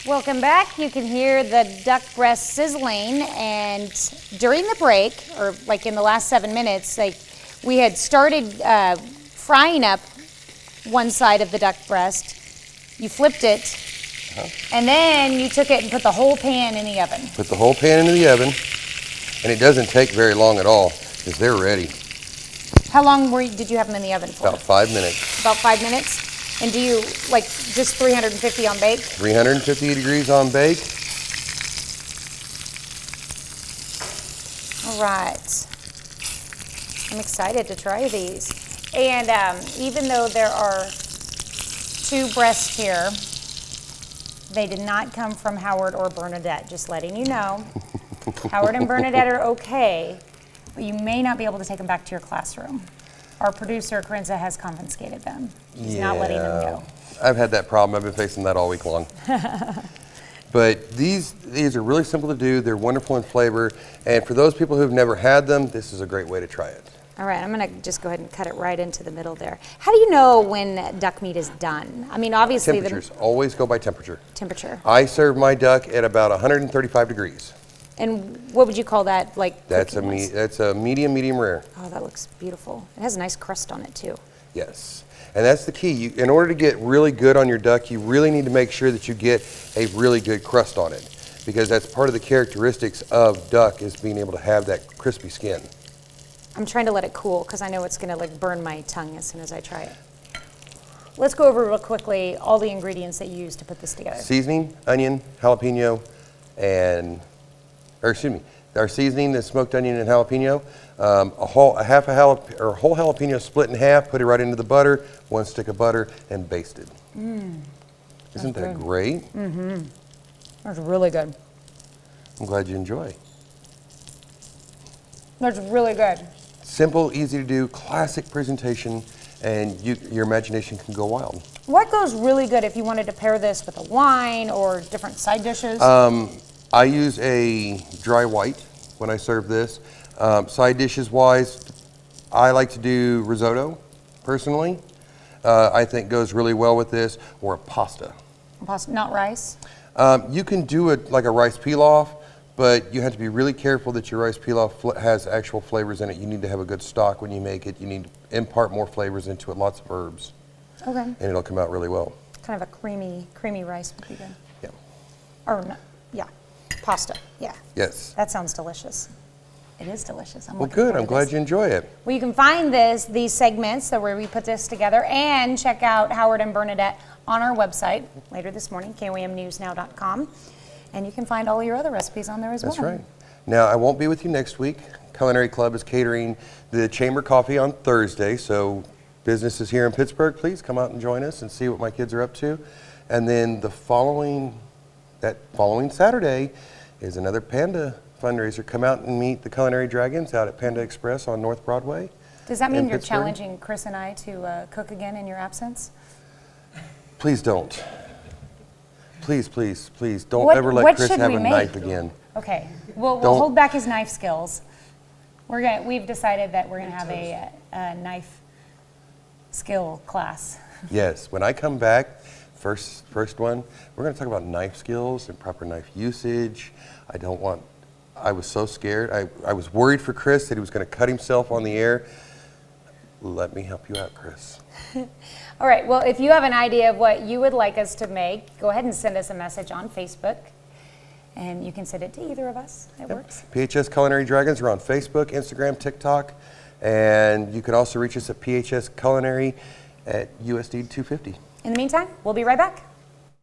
Welcome back. You can hear the duck breast sizzling, and during the break, or like in the last 7 minutes, like we had started frying up one side of the duck breast. You flipped it, and then you took it and put the whole pan in the oven. Put the whole pan into the oven, and it doesn't take very long at all because they're ready. How long did you have them in the oven for? About 5 minutes. About 5 minutes? And do you, like, just 350 on bake? 350 degrees on bake. All right. I'm excited to try these. And even though there are 2 breasts here, they did not come from Howard or Bernadette, just letting you know. Howard and Bernadette are okay, but you may not be able to take them back to your classroom. Our producer, Corinza, has confiscated them. He's not letting them go. I've had that problem. I've been facing that all week long. But these are really simple to do. They're wonderful in flavor. And for those people who've never had them, this is a great way to try it. All right, I'm going to just go ahead and cut it right into the middle there. How do you know when duck meat is done? I mean, obviously Temperatures. Always go by temperature. Temperature. I serve my duck at about 135 degrees. And what would you call that, like? That's a medium rare. Oh, that looks beautiful. It has a nice crust on it too. Yes, and that's the key. In order to get really good on your duck, you really need to make sure that you get a really good crust on it, because that's part of the characteristics of duck, is being able to have that crispy skin. I'm trying to let it cool because I know it's going to like burn my tongue as soon as I try it. Let's go over real quickly all the ingredients that you used to put this together. Seasoning, onion, jalapeno, our seasoning is smoked onion and jalapeno. Whole jalapeno split in half, put it right into the butter, 1 stick of butter, and basted. Isn't that great? Mm-hmm. That's really good. I'm glad you enjoy. That's really good. Simple, easy to do, classic presentation, and your imagination can go wild. What goes really good if you wanted to pair this with a wine or different side dishes? I use a dry white when I serve this. Side dishes wise, I like to do risotto, personally. I think goes really well with this, or a pasta. Pasta, not rice? You can do it like a rice pilaf, but you have to be really careful that your rice pilaf has actual flavors in it. You need to have a good stock when you make it. You need to impart more flavors into it, lots of herbs. Okay. And it'll come out really well. Kind of a creamy rice would be good. Yeah. Or no, yeah, pasta, yeah. Yes. That sounds delicious. It is delicious. Well, good. I'm glad you enjoy it. Well, you can find these segments, so where we put this together, and check out Howard and Bernadette on our website later this morning, KOAMnewsnow.com. And you can find all your other recipes on there as well. That's right. Now, I won't be with you next week. Culinary Club is catering the Chamber Coffee on Thursday, so businesses here in Pittsburgh, please come out and join us and see what my kids are up to. And then that following Saturday is another Panda fundraiser. Come out and meet the Culinary Dragons out at Panda Express on North Broadway. Does that mean you're challenging Chris and I to cook again in your absence? Please don't. Please don't ever let Chris have a knife again. Okay, we'll hold back his knife skills. We've decided that we're gonna have a knife skill class. Yes, when I come back, first one, we're gonna talk about knife skills and proper knife usage. I was so scared. I was worried for Chris that he was gonna cut himself on the air. Let me help you out, Chris. All right, well, if you have an idea of what you would like us to make, go ahead and send us a message on Facebook. And you can send it to either of us. It works. PHS Culinary Dragons are on Facebook, Instagram, TikTok. And you can also reach us at PHS Culinary at USD 250. In the meantime, we'll be right back.